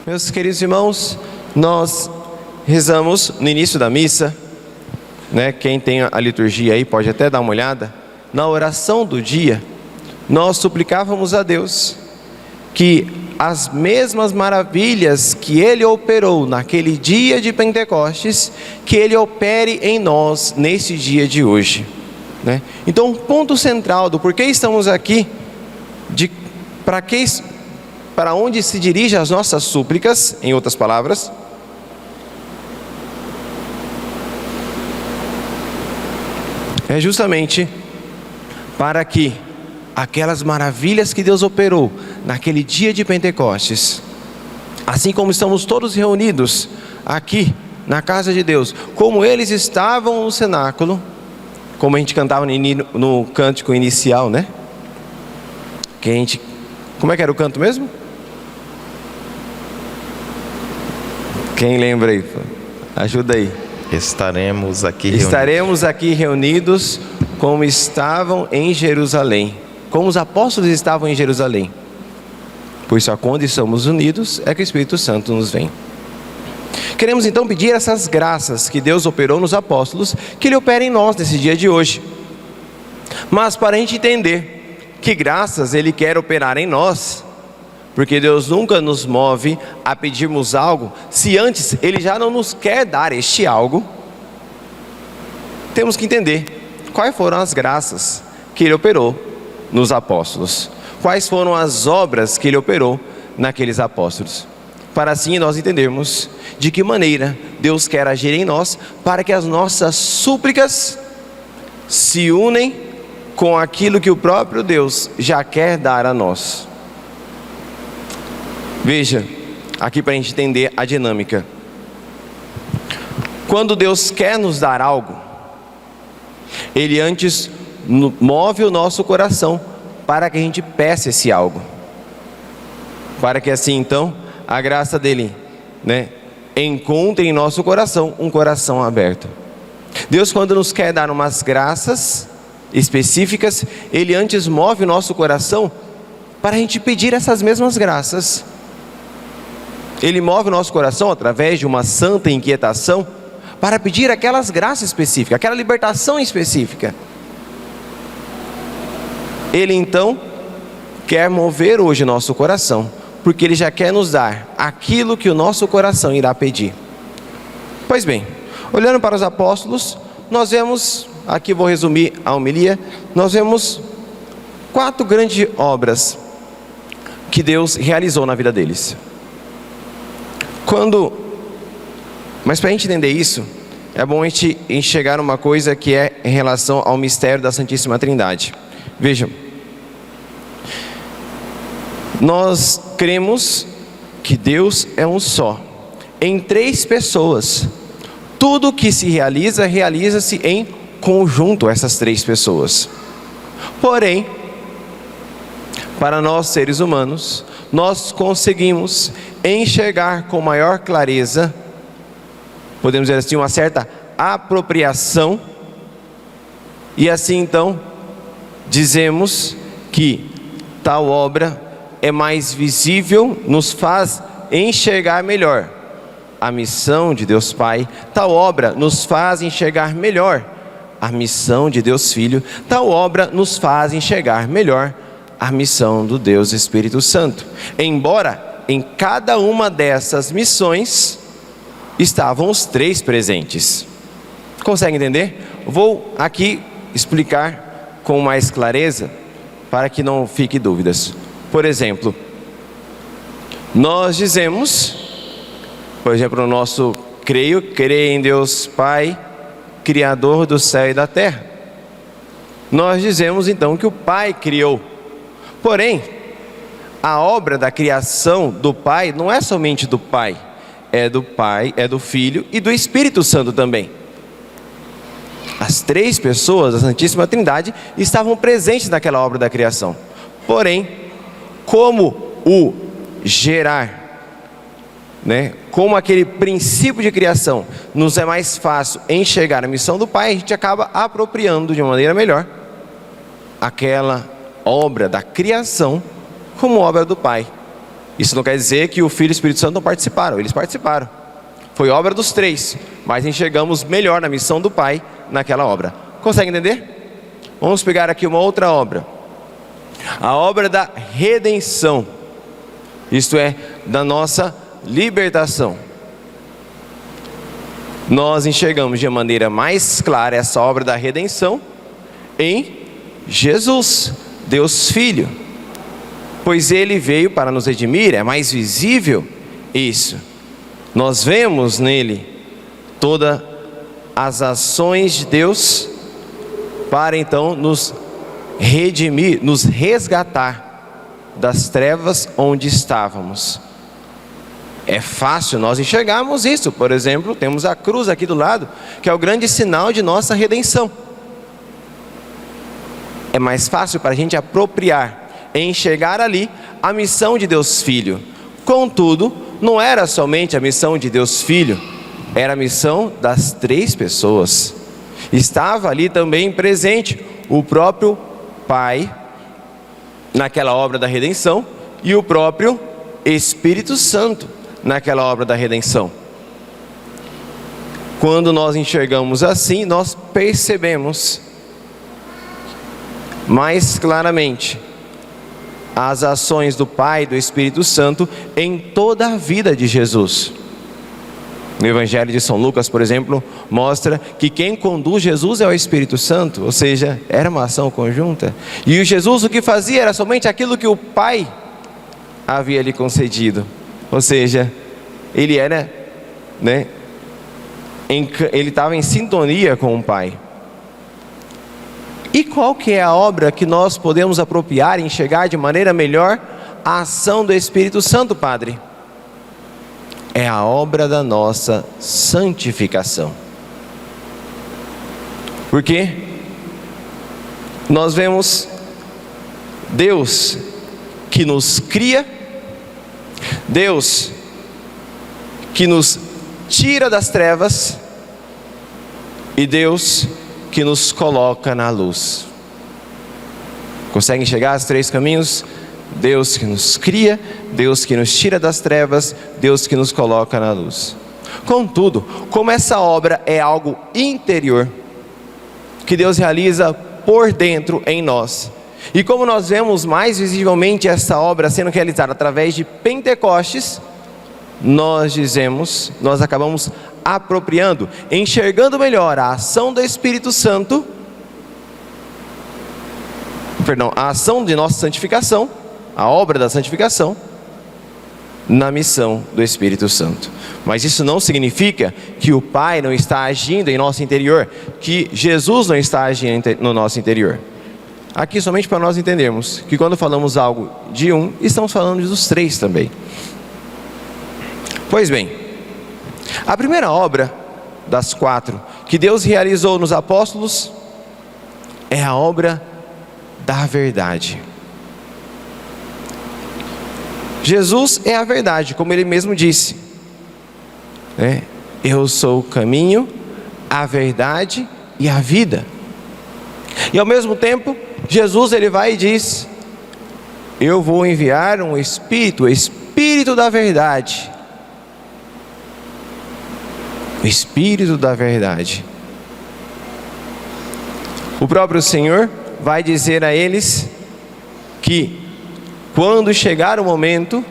Meus queridos irmãos, nós rezamos no início da missa, né? Quem tem a liturgia aí pode até dar uma olhada. Na oração do dia, nós suplicávamos a Deus que as mesmas maravilhas que Ele operou naquele dia de Pentecostes, que Ele opere em nós nesse dia de hoje, né? Então, o ponto central do porquê estamos aqui, para onde se dirigem as nossas súplicas, em outras palavras, é justamente para que aquelas maravilhas que Deus operou naquele dia de Pentecostes, assim como estamos todos reunidos aqui na casa de Deus, como eles estavam no cenáculo, como a gente cantava no cântico inicial, né? Como é que era o canto mesmo? Quem lembra aí? Ajuda aí. Estaremos aqui reunidos como estavam em Jerusalém, como os apóstolos estavam em Jerusalém. Pois só quando estamos unidos é que o Espírito Santo nos vem. Queremos então pedir essas graças que Deus operou nos apóstolos, que Ele opera em nós nesse dia de hoje. Mas para a gente entender que graças Ele quer operar em nós, porque Deus nunca nos move a pedirmos algo, se antes Ele já não nos quer dar este algo, temos que entender quais foram as graças que Ele operou nos apóstolos, quais foram as obras que Ele operou naqueles apóstolos, para assim nós entendermos de que maneira Deus quer agir em nós, para que as nossas súplicas se unem com aquilo que o próprio Deus já quer dar a nós. Veja, aqui para a gente entender a dinâmica. Quando Deus quer nos dar algo, Ele antes move o nosso coração para que a gente peça esse algo, para que assim então a graça dEle, né, encontre em nosso coração um coração aberto. Deus, quando nos quer dar umas graças específicas, Ele antes move o nosso coração para a gente pedir essas mesmas graças. Ele move o nosso coração através de uma santa inquietação para pedir aquelas graças específicas, aquela libertação específica. Ele então quer mover hoje nosso coração, porque Ele já quer nos dar aquilo que o nosso coração irá pedir. Pois bem, olhando para os apóstolos, nós vemos, aqui vou resumir a homilia, nós vemos 4 grandes obras que Deus realizou na vida deles. Mas para a gente entender isso, é bom a gente enxergar uma coisa que é em relação ao mistério da Santíssima Trindade. Vejam, nós cremos que Deus é um só, em 3 pessoas. Tudo que se realiza, realiza-se em conjunto, essas 3 pessoas. Porém, para nós seres humanos, nós conseguimos enxergar com maior clareza, podemos dizer assim, uma certa apropriação, e assim então dizemos que tal obra é mais visível, nos faz enxergar melhor a missão de Deus Pai, tal obra nos faz enxergar melhor a missão de Deus Filho, tal obra nos faz enxergar melhor a missão do Deus Espírito Santo, embora em cada uma dessas missões estavam os 3 presentes. Consegue entender? Vou aqui explicar com mais clareza, para que não fique dúvidas. Por exemplo, nós dizemos, por exemplo, no nosso creio em Deus Pai, Criador do céu e da terra. Nós dizemos então que o Pai criou. Porém, a obra da criação do Pai não é somente do Pai, é do Filho e do Espírito Santo também. As 3 pessoas da Santíssima Trindade estavam presentes naquela obra da criação. Porém, como o gerar, né, como aquele princípio de criação nos é mais fácil enxergar a missão do Pai, a gente acaba apropriando de uma maneira melhor aquela obra da criação como obra do Pai. Isso não quer dizer que o Filho e o Espírito Santo não participaram, eles participaram. Foi obra dos três, mas enxergamos melhor na missão do Pai naquela obra. Consegue entender? Vamos pegar aqui uma outra obra. A obra da redenção, isto é, da nossa libertação. Nós enxergamos de maneira mais clara essa obra da redenção em Jesus, Deus Filho, pois Ele veio para nos redimir, é mais visível isso. Nós vemos nele todas as ações de Deus para então nos redimir, nos resgatar das trevas onde estávamos. É fácil nós enxergarmos isso. Por exemplo, temos a cruz aqui do lado, que é o grande sinal de nossa redenção. É mais fácil para a gente apropriar, enxergar ali a missão de Deus Filho. Contudo, não era somente a missão de Deus Filho, era a missão das três pessoas. Estava ali também presente o próprio Pai, naquela obra da redenção, e o próprio Espírito Santo, naquela obra da redenção. Quando nós enxergamos assim, nós percebemos mais claramente as ações do Pai e do Espírito Santo em toda a vida de Jesus. No Evangelho de São Lucas, por exemplo, mostra que quem conduz Jesus é o Espírito Santo, ou seja, era uma ação conjunta. E o Jesus o que fazia era somente aquilo que o Pai havia lhe concedido. Ou seja, ele era, ele estava em sintonia com o Pai. E qual que é a obra que nós podemos apropriar e enxergar de maneira melhor a ação do Espírito Santo, Padre? É a obra da nossa santificação. Porque nós vemos Deus que nos cria, Deus que nos tira das trevas e Deus que nos coloca na luz. Conseguem enxergar os três caminhos? Deus que nos cria, Deus que nos tira das trevas, Deus que nos coloca na luz. Contudo, como essa obra é algo interior, que Deus realiza por dentro em nós, e como nós vemos mais visivelmente essa obra sendo realizada através de Pentecostes, nós acabamos apropriando, enxergando melhor a ação do Espírito Santo, a ação de nossa santificação, a obra da santificação, na missão do Espírito Santo. Mas isso não significa que o Pai não está agindo em nosso interior, que Jesus não está agindo no nosso interior. Aqui somente para nós entendermos que quando falamos algo de um, estamos falando dos três também. Pois bem, a primeira obra das quatro que Deus realizou nos apóstolos é a obra da verdade. Jesus é a verdade, como Ele mesmo disse, eu sou o caminho, a verdade e a vida. E ao mesmo tempo, Jesus ele vai e diz: eu vou enviar um Espírito, o Espírito da verdade. O Espírito da verdade. O próprio Senhor vai dizer a eles que quando chegar o momento,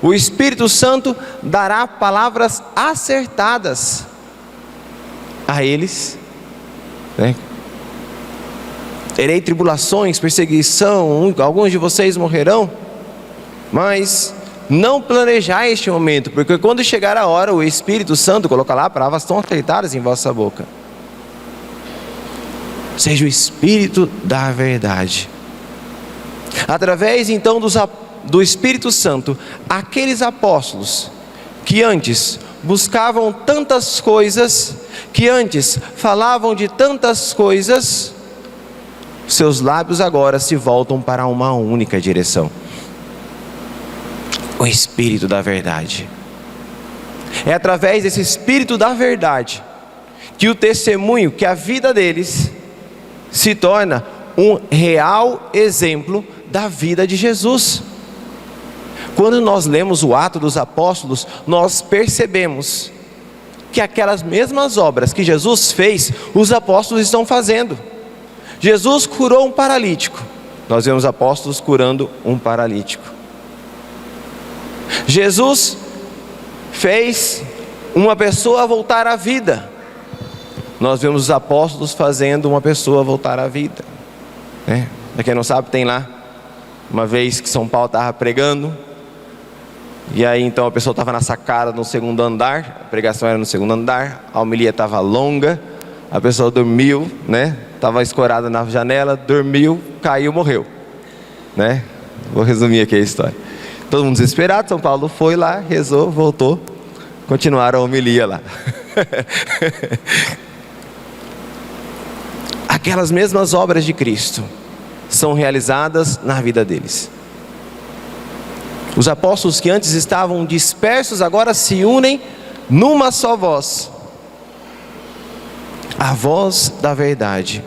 o Espírito Santo dará palavras acertadas a eles, Terei tribulações, perseguição, alguns de vocês morrerão, mas não planejar este momento, porque quando chegar a hora, o Espírito Santo colocará palavras tão acertadas em vossa boca. Seja o Espírito da verdade. Através então do Espírito Santo, aqueles apóstolos que antes buscavam tantas coisas, que antes falavam de tantas coisas, seus lábios agora se voltam para uma única direção: o Espírito da verdade. É através desse Espírito da verdade que o testemunho, que a vida deles se torna um real exemplo da vida de Jesus. quando nós lemos o Atos dos Apóstolos, nós percebemos que aquelas mesmas obras que Jesus fez, os apóstolos estão fazendo. Jesus curou um paralítico, nós vemos apóstolos curando um paralítico. Jesus fez uma pessoa voltar à vida, nós vemos os apóstolos fazendo uma pessoa voltar à vida, né? Para quem não sabe, tem lá uma vez que São Paulo estava pregando, e aí então a pessoa estava na sacada no segundo andar, a pregação era no segundo andar, a homilia estava longa, a pessoa dormiu, né? Estava escorada na janela, dormiu, caiu, morreu, né? Vou resumir aqui a história. Todo mundo desesperado, São Paulo foi lá, rezou, voltou, continuaram a homilia lá. Aquelas mesmas obras de Cristo são realizadas na vida deles. Os apóstolos que antes estavam dispersos, agora se unem numa só voz, a voz da verdade.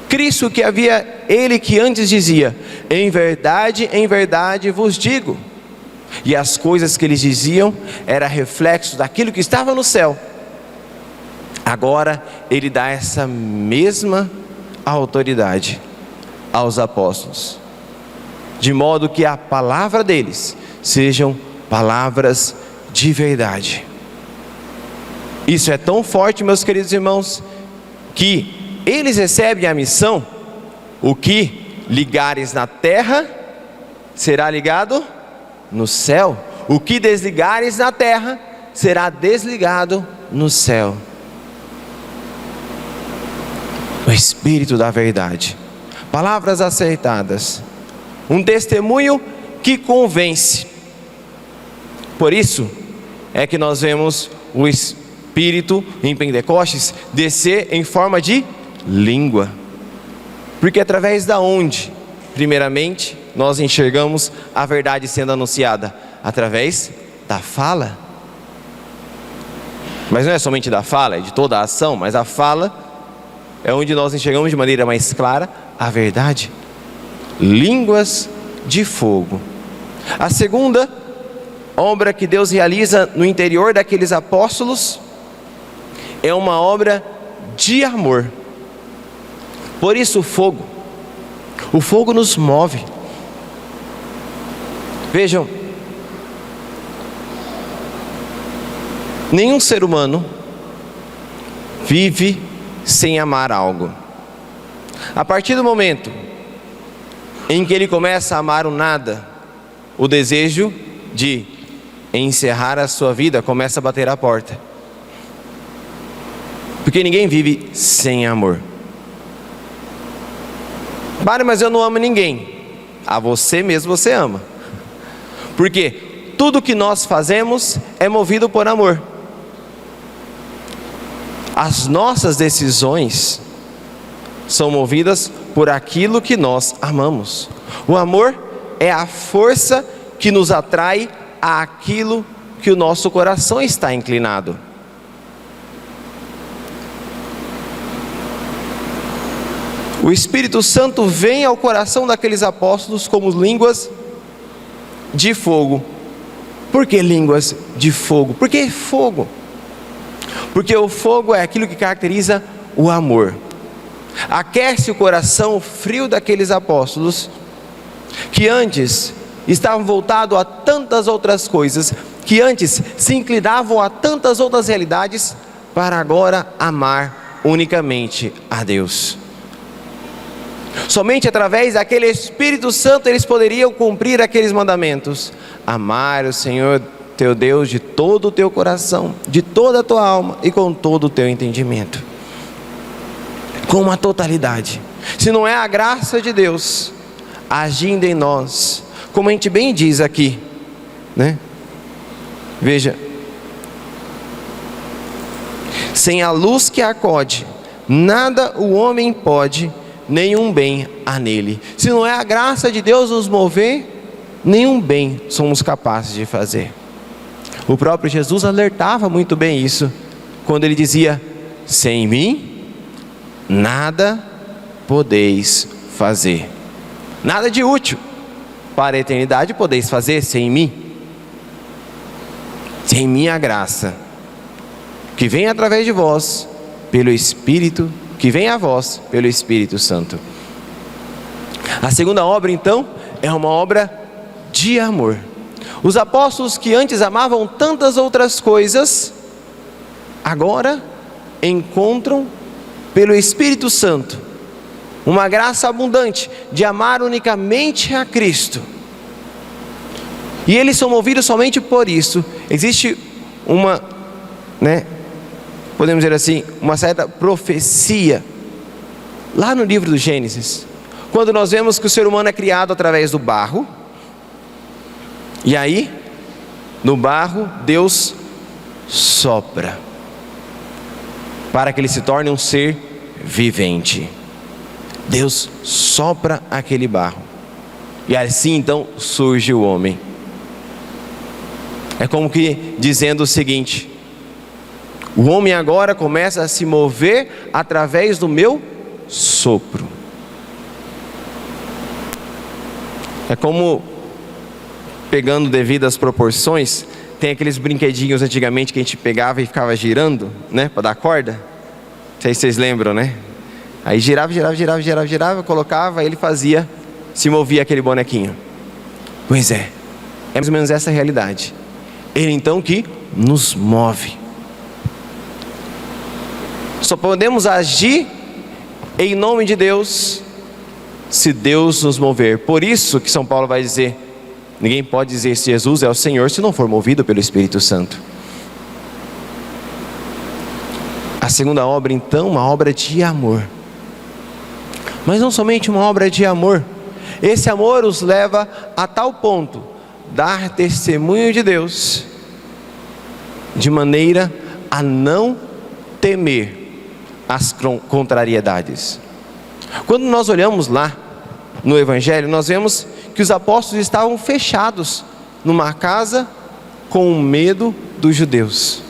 Cristo que havia, ele que antes dizia, em verdade vos digo, e as coisas que eles diziam era reflexo daquilo que estava no céu. Agora ele dá essa mesma autoridade aos apóstolos, de modo que a palavra deles sejam palavras de verdade. Isso é tão forte, meus queridos irmãos, que eles recebem a missão: o que ligares na terra será ligado no céu, o que desligares na terra será desligado no céu. O Espírito da verdade, palavras acertadas, um testemunho que convence. Por isso é que nós vemos o Espírito em Pentecostes descer em forma de língua, porque através da onde, primeiramente, nós enxergamos a verdade sendo anunciada? Através da fala. Mas não é somente da fala, é de toda a ação, mas a fala é onde nós enxergamos de maneira mais clara a verdade. Línguas de fogo. A segunda obra que Deus realiza no interior daqueles apóstolos é uma obra de amor. Por isso o fogo nos move. Vejam, nenhum ser humano vive sem amar algo. A partir do momento em que ele começa a amar o nada, o desejo de encerrar a sua vida começa a bater à porta. Porque ninguém vive sem amor. Mário, mas eu não amo ninguém. A você mesmo você ama. Porque tudo que nós fazemos é movido por amor. As nossas decisões são movidas por aquilo que nós amamos. O amor é a força que nos atrai àquilo que o nosso coração está inclinado. O Espírito Santo vem ao coração daqueles apóstolos como línguas de fogo. Por que línguas de fogo? Por que fogo? Porque o fogo é aquilo que caracteriza o amor. Aquece o coração frio daqueles apóstolos que antes estavam voltados a tantas outras coisas, que antes se inclinavam a tantas outras realidades, para agora amar unicamente a Deus. Somente através daquele Espírito Santo eles poderiam cumprir aqueles mandamentos: amar o Senhor teu Deus de todo o teu coração, de toda a tua alma e com todo o teu entendimento, com uma totalidade. Se não é a graça de Deus agindo em nós, como a gente bem diz aqui, né? Veja, sem a luz que acode, nada o homem pode, nenhum bem há nele. Se não é a graça de Deus nos mover, nenhum bem somos capazes de fazer. O próprio Jesus alertava muito bem isso, quando ele dizia: sem mim, nada podeis fazer. Nada de útil. para a eternidade podeis fazer sem mim. Sem minha graça, que vem através de vós, pelo Espírito, que vem a vós, pelo Espírito Santo. A segunda obra, então, é uma obra de amor. Os apóstolos que antes amavam tantas outras coisas, agora encontram pelo Espírito Santo uma graça abundante de amar unicamente a Cristo. E eles são movidos somente por isso. Existe uma, podemos dizer assim, uma certa profecia lá no livro do Gênesis, quando nós vemos que o ser humano é criado através do barro, e aí no barro Deus sopra para que ele se torne um ser vivente. Deus sopra aquele barro, e assim então surge o homem. É como que dizendo o seguinte: o homem agora começa a se mover através do meu sopro. É como, pegando devidas proporções, tem aqueles brinquedinhos antigamente que a gente pegava e ficava girando, para dar corda. Não sei se vocês lembram, Aí girava, colocava, ele fazia, se movia aquele bonequinho. Pois é mais ou menos essa a realidade. Ele então que nos move. Só podemos agir em nome de Deus se Deus nos mover. Por isso que São Paulo vai dizer: ninguém pode dizer se Jesus é o Senhor se não for movido pelo Espírito Santo. A segunda obra então, uma obra de amor. Mas não somente uma obra de amor. Esse amor os leva a tal ponto dar testemunho de Deus, de maneira a não temer as contrariedades. Quando nós olhamos lá no Evangelho, nós vemos que os apóstolos estavam fechados numa casa com medo dos judeus.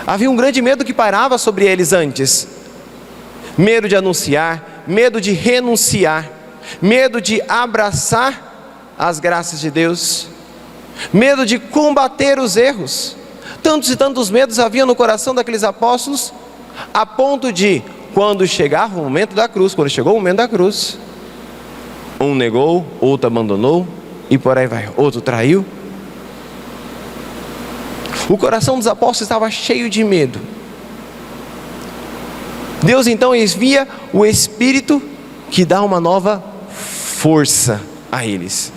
Havia um grande medo que pairava sobre eles antes: medo de anunciar, medo de renunciar, medo de abraçar as graças de Deus, medo de combater os erros. Tantos e tantos medos havia no coração daqueles apóstolos, a ponto de, quando chegava o momento da cruz, um negou, outro abandonou, e por aí vai, outro traiu. O coração dos apóstolos estava cheio de medo. Deus então envia o Espírito que dá uma nova força a eles.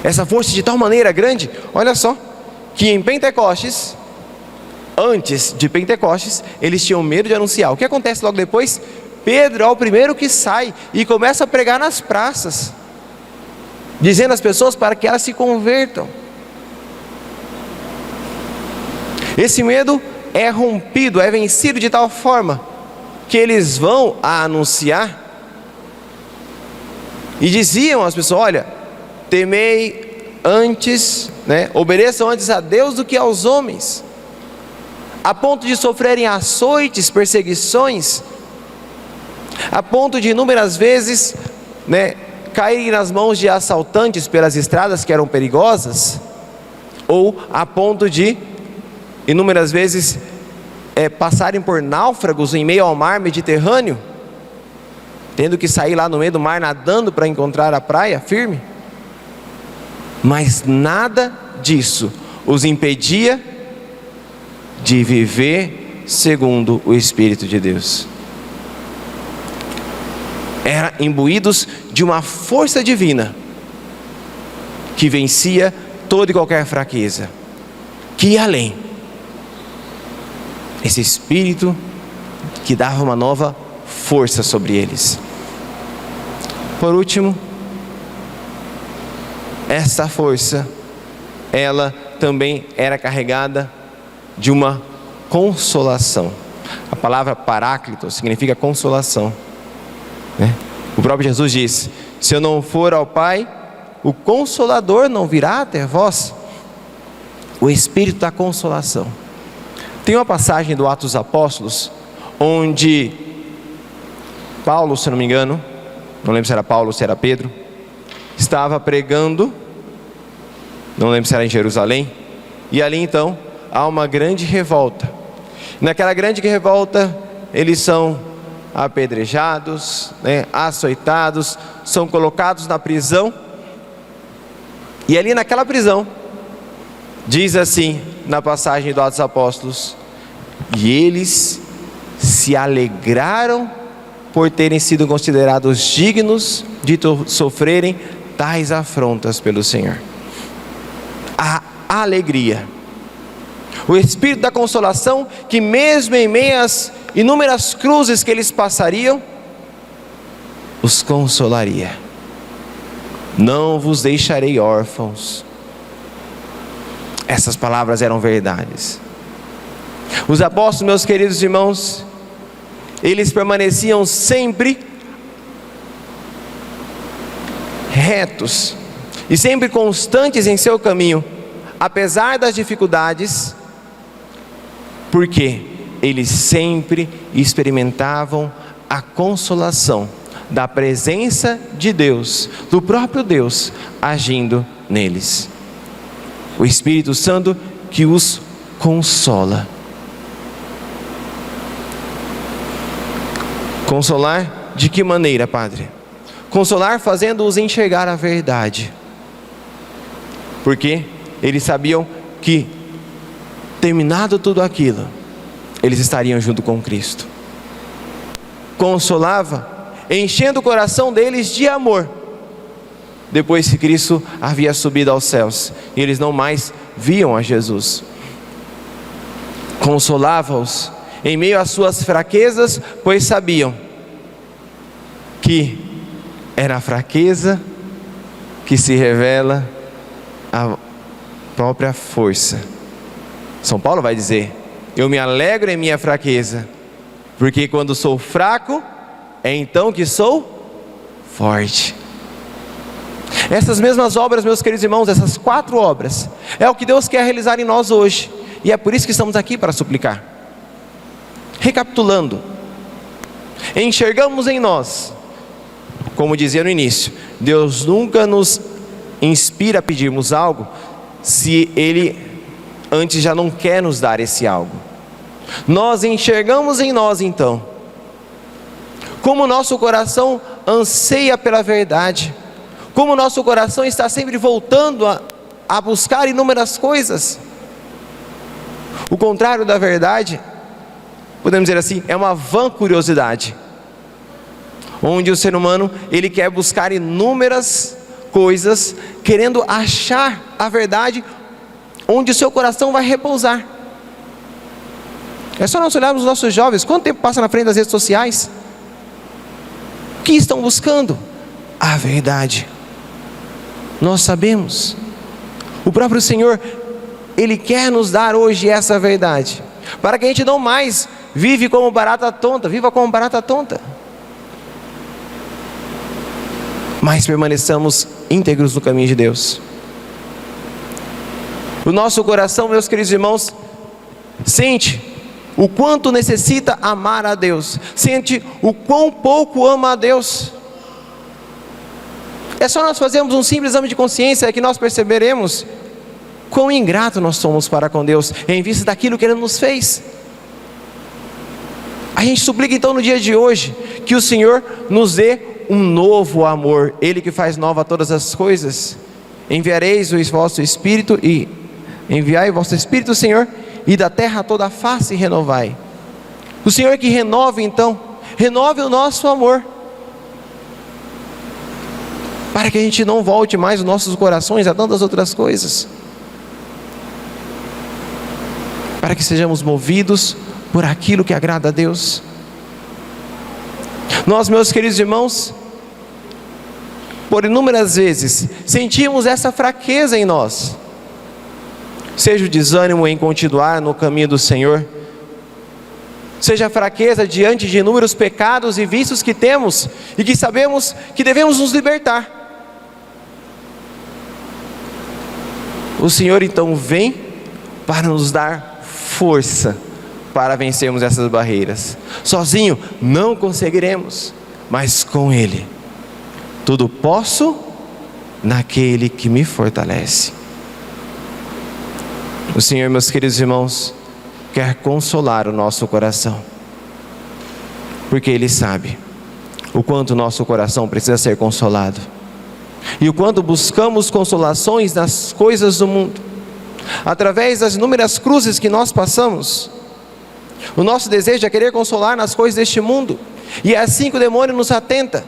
Essa força de tal maneira grande, olha só, que em Pentecostes, antes de Pentecostes, eles tinham medo de anunciar. O que acontece logo depois? Pedro é o primeiro que sai e começa a pregar nas praças, dizendo às pessoas para que elas se convertam. Esse medo é rompido, é vencido de tal forma que eles vão a anunciar e diziam às pessoas: olha, temei antes, obedeçam antes a Deus do que aos homens, a ponto de sofrerem açoites, perseguições, a ponto de inúmeras vezes caírem nas mãos de assaltantes pelas estradas que eram perigosas, ou a ponto de inúmeras vezes passarem por náufragos em meio ao mar Mediterrâneo, tendo que sair lá no meio do mar nadando para encontrar a praia firme. Mas nada disso os impedia de viver segundo o Espírito de Deus. Eram imbuídos de uma força divina que vencia toda e qualquer fraqueza, que ia além. Esse Espírito que dava uma nova força sobre eles. Por último, essa força, ela também era carregada de uma consolação. A palavra paráclito significa consolação. O próprio Jesus diz: se eu não for ao Pai, o Consolador não virá até vós. O Espírito da consolação. Tem uma passagem do Atos dos Apóstolos, onde Paulo, se não me engano, não lembro se era Paulo ou se era Pedro, estava pregando, não lembro se era em Jerusalém, e ali então há uma grande revolta. Naquela grande revolta, eles são apedrejados, açoitados, são colocados na prisão. E ali naquela prisão, diz assim na passagem do Atos dos Apóstolos: e eles se alegraram por terem sido considerados dignos de sofrerem tais afrontas pelo Senhor. A alegria, o espírito da consolação, que mesmo em meio às inúmeras cruzes que eles passariam, os consolaria. Não vos deixarei órfãos. Essas palavras eram verdades. Os apóstolos, meus queridos irmãos, eles permaneciam sempre retos e sempre constantes em seu caminho, apesar das dificuldades, porque eles sempre experimentavam a consolação da presença de Deus, do próprio Deus agindo neles. O Espírito Santo que os consola. Consolar de que maneira, Padre? Consolar fazendo-os enxergar a verdade, porque eles sabiam que, terminado tudo aquilo, eles estariam junto com Cristo. Consolava, enchendo o coração deles de amor, depois que Cristo havia subido aos céus, e eles não mais viam a Jesus. Consolava-os em meio às suas fraquezas, pois sabiam que era a fraqueza que se revela a própria força. São Paulo vai dizer: eu me alegro em minha fraqueza, porque quando sou fraco, é então que sou forte. Essas mesmas obras, meus queridos irmãos, essas 4 obras, é o que Deus quer realizar em nós hoje, e é por isso que estamos aqui para suplicar. Recapitulando, enxergamos em nós, como dizia no início, Deus nunca nos inspira a pedirmos algo, se Ele antes já não quer nos dar esse algo. Nós enxergamos em nós então, como o nosso coração anseia pela verdade, como o nosso coração está sempre voltando a buscar inúmeras coisas. O contrário da verdade, podemos dizer assim, é uma vã curiosidade, onde o ser humano, ele quer buscar inúmeras coisas, querendo achar a verdade, onde o seu coração vai repousar. É só nós olharmos os nossos jovens, quanto tempo passa na frente das redes sociais? O que estão buscando? A verdade. Nós sabemos, o próprio Senhor, Ele quer nos dar hoje essa verdade, para que a gente não mais viva como barata tonta, mas permaneçamos íntegros no caminho de Deus. O nosso coração, meus queridos irmãos, sente o quanto necessita amar a Deus, sente o quão pouco ama a Deus. É só nós fazermos um simples exame de consciência que nós perceberemos quão ingrato nós somos para com Deus, em vista daquilo que Ele nos fez. A gente suplica então no dia de hoje, que o Senhor nos dê um novo amor, Ele que faz nova todas as coisas. Enviareis o vosso Espírito, e enviai o vosso Espírito, Senhor, e da terra toda a face renovai. O Senhor que renove então, renove o nosso amor, para que a gente não volte mais os nossos corações a tantas outras coisas, para que sejamos movidos por aquilo que agrada a Deus. Nós, meus queridos irmãos, por inúmeras vezes sentimos essa fraqueza em nós, seja o desânimo em continuar no caminho do Senhor, seja a fraqueza diante de inúmeros pecados e vícios que temos e que sabemos que devemos nos libertar. O Senhor então vem para nos dar força para vencermos essas barreiras. Sozinho não conseguiremos, mas com Ele tudo posso naquele que me fortalece. O Senhor, meus queridos irmãos, quer consolar o nosso coração, porque Ele sabe o quanto o nosso coração precisa ser consolado, e o quanto buscamos consolações nas coisas do mundo, através das inúmeras cruzes que nós passamos. O nosso desejo é querer consolar nas coisas deste mundo, e é assim que o demônio nos atenta.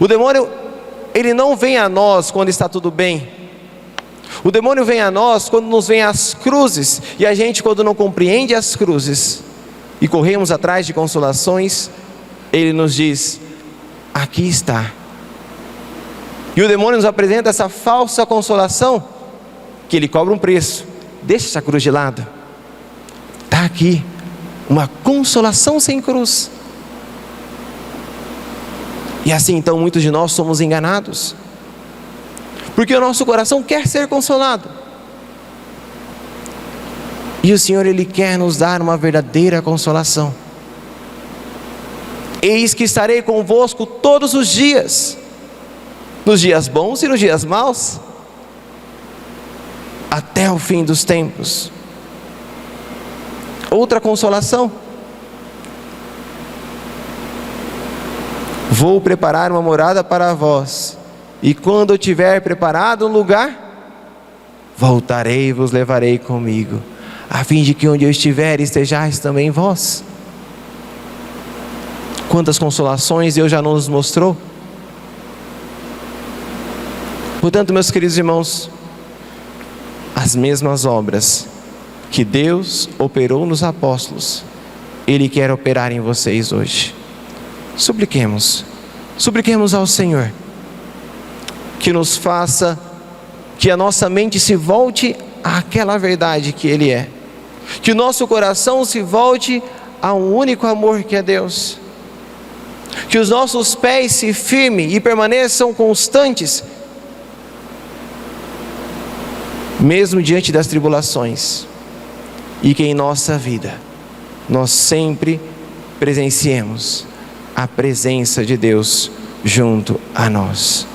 O demônio, ele não vem a nós quando está tudo bem. O demônio vem a nós quando nos vem as cruzes, e a gente, quando não compreende as cruzes e corremos atrás de consolações, ele nos diz: aqui está. E o demônio nos apresenta essa falsa consolação, que ele cobra um preço. Deixa essa cruz de lado. Está aqui uma consolação sem cruz. E assim então muitos de nós somos enganados, porque o nosso coração quer ser consolado, e o Senhor, Ele quer nos dar uma verdadeira consolação. Eis que estarei convosco todos os dias, nos dias bons e nos dias maus, até o fim dos tempos. Outra consolação: vou preparar uma morada para vós, e quando eu tiver preparado um lugar, voltarei e vos levarei comigo, a fim de que onde eu estiver estejais também vós. Quantas consolações Deus já nos mostrou. Portanto, meus queridos irmãos, as mesmas obras que Deus operou nos apóstolos, Ele quer operar em vocês hoje. Supliquemos ao Senhor que nos faça, que a nossa mente se volte àquela verdade que Ele é, que o nosso coração se volte a um único amor que é Deus, que os nossos pés se firmem e permaneçam constantes, mesmo diante das tribulações, e que em nossa vida nós sempre presenciemos a presença de Deus junto a nós.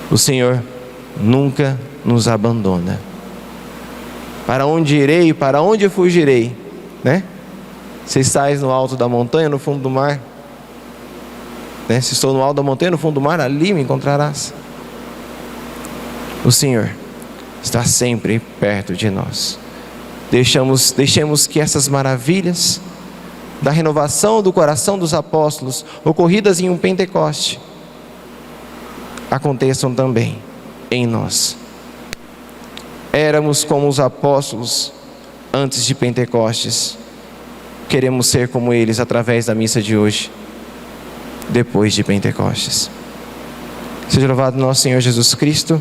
O Senhor nunca nos abandona. Para onde irei, para onde fugirei, né? Se estás no alto da montanha, no fundo do mar, né? Se estou no alto da montanha, no fundo do mar, ali me encontrarás. O Senhor está sempre perto de nós. Deixemos que essas maravilhas da renovação do coração dos apóstolos, ocorridas em um Pentecoste, aconteçam também em nós. Éramos como os apóstolos antes de Pentecostes, queremos ser como eles através da missa de hoje, depois de Pentecostes. Seja louvado nosso Senhor Jesus Cristo.